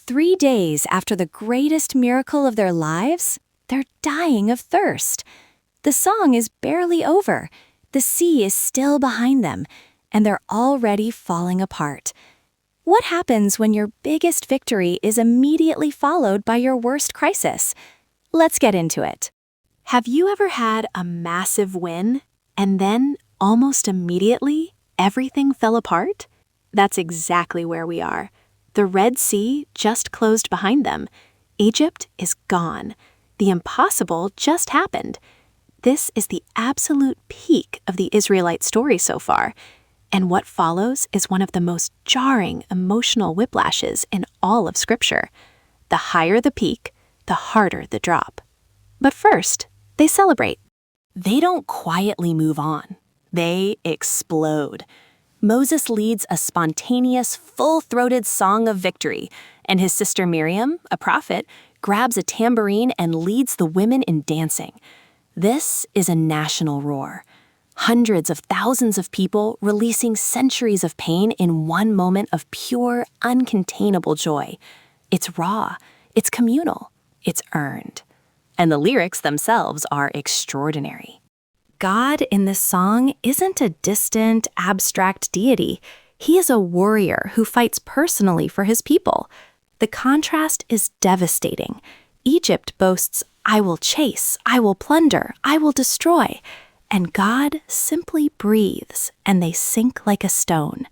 3 days after the greatest miracle of their lives, they're dying of thirst. The song is barely over. The sea is still behind them, and they're already falling apart. What happens when your biggest victory is immediately followed by your worst crisis? Let's get into it. Have you ever had a massive win, and then, almost immediately, everything fell apart? That's exactly where we are. The Red Sea just closed behind them. Egypt is gone. The impossible just happened. This is the absolute peak of the Israelite story so far, and what follows is one of the most jarring emotional whiplashes in all of Scripture. The higher the peak, the harder the drop. But first, they celebrate. They don't quietly move on. They explode. Moses leads a spontaneous, full-throated song of victory, and his sister Miriam, a prophet, grabs a tambourine and leads the women in dancing. This is a national roar. Hundreds of thousands of people releasing centuries of pain in one moment of pure, uncontainable joy. It's raw, it's communal, it's earned. And the lyrics themselves are extraordinary. God in this song isn't a distant, abstract deity. He is a warrior who fights personally for his people. The contrast is devastating. Egypt boasts, "I will chase, I will plunder, I will destroy." And God simply breathes, and they sink like a stone.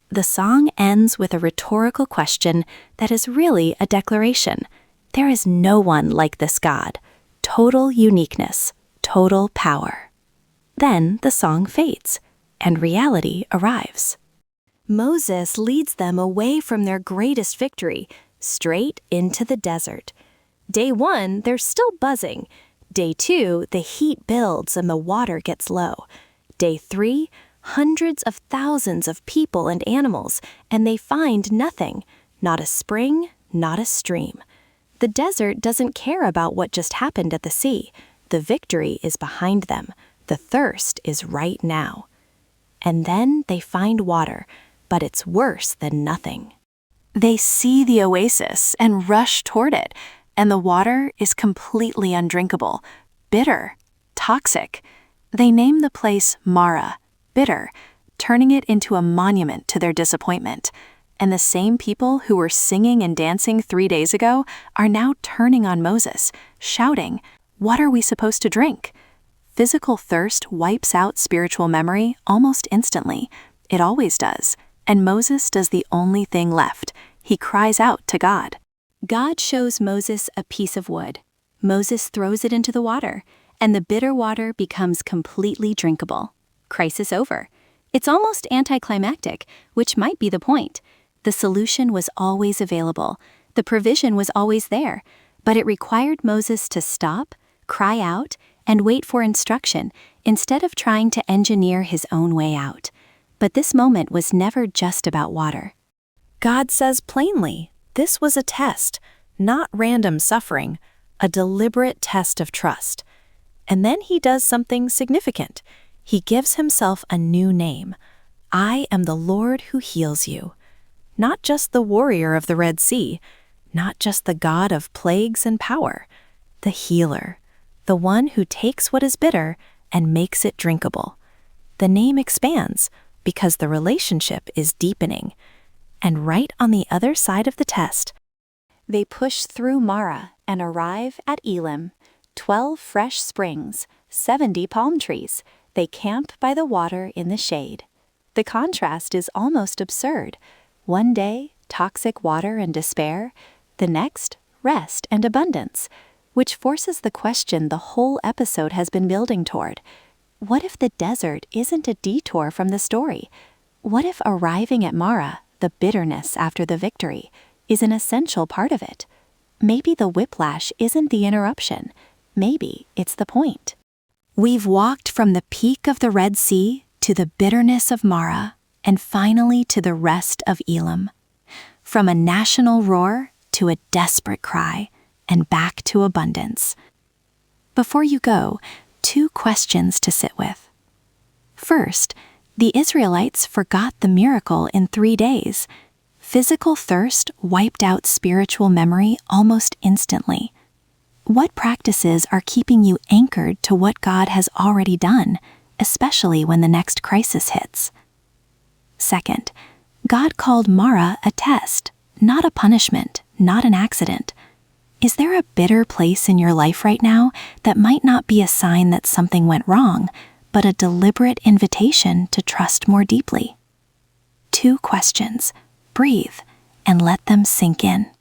The song ends with a rhetorical question that is really a declaration. There is no one like this God. Total uniqueness, total power. Then the song fades, and reality arrives. Moses leads them away from their greatest victory, straight into the desert. Day 1, they're still buzzing. Day 2, the heat builds and the water gets low. Day 3, hundreds of thousands of people and animals, and they find nothing. Not a spring, not a stream. The desert doesn't care about what just happened at the sea. The victory is behind them. The thirst is right now. And then they find water, but it's worse than nothing. They see the oasis and rush toward it, and the water is completely undrinkable, bitter, toxic. They name the place Marah, bitter, turning it into a monument to their disappointment. And the same people who were singing and dancing 3 days ago are now turning on Moses, shouting, "What are we supposed to drink?" Physical thirst wipes out spiritual memory almost instantly. It always does. And Moses does the only thing left. He cries out to God. God shows Moses a piece of wood. Moses throws it into the water, and the bitter water becomes completely drinkable. Crisis over. It's almost anticlimactic, which might be the point. The solution was always available. The provision was always there. But it required Moses to stop, cry out, and wait for instruction instead of trying to engineer his own way out. But this moment was never just about water. God says plainly, this was a test, not random suffering, a deliberate test of trust. And then he does something significant. He gives himself a new name. I am the Lord who heals you. Not just the warrior of the Red Sea, not just the God of plagues and power, the healer, the one who takes what is bitter and makes it drinkable. The name expands because the relationship is deepening. And right on the other side of the test, they push through Marah and arrive at Elim. 12 fresh springs, 70 palm trees. They camp by the water in the shade. The contrast is almost absurd. One day, toxic water and despair. The next, rest and abundance. Which forces the question the whole episode has been building toward. What if the desert isn't a detour from the story? What if arriving at Marah, the bitterness after the victory, is an essential part of it? Maybe the whiplash isn't the interruption. Maybe it's the point. We've walked from the peak of the Red Sea to the bitterness of Marah, and finally to the rest of Elim. From a national roar to a desperate cry, and back to abundance. Before you go, 2 questions to sit with. First, the Israelites forgot the miracle in 3 days. Physical thirst wiped out spiritual memory almost instantly. What practices are keeping you anchored to what God has already done, especially when the next crisis hits? Second, God called Marah a test, not a punishment, not an accident. Is there a bitter place in your life right now that might not be a sign that something went wrong, but a deliberate invitation to trust more deeply? 2 questions. Breathe and let them sink in.